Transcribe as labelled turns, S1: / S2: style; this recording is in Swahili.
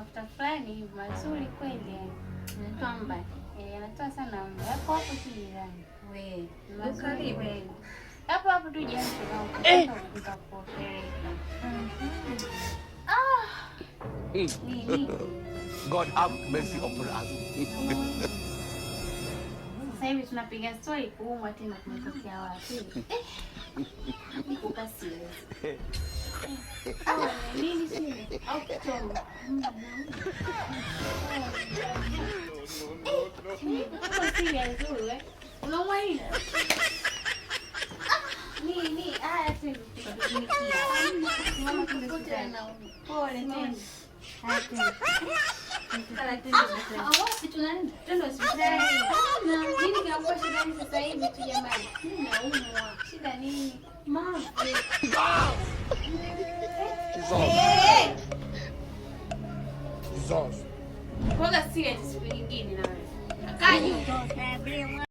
S1: mafuta fulani hivi mazuri kweli. Yanatoa mba. Yanatoa sana mba. Hapo hapo tu jirani. Wewe, mazuri kweli. Hapo hapo tu jirani tunao utakupeleka. Nini?
S2: God have mercy upon us.
S1: Sasa hivi tunapiga story kuumwa tena kumetokea wapi? Nikukasi. Nini sile? Au kichomo? Unaumwa nini? Nini? Haya tena tukutumikia. Mama kumekuta na pole tena. Haya tena. Wapi tunaenda? Twende hospitali. Nini kinakuwa shida ni sasa hivi tu jamani? Mimi naumwa. Shida nini? Mama. Jesus. Kwa sikia siku nyingine na wewe. Akaje.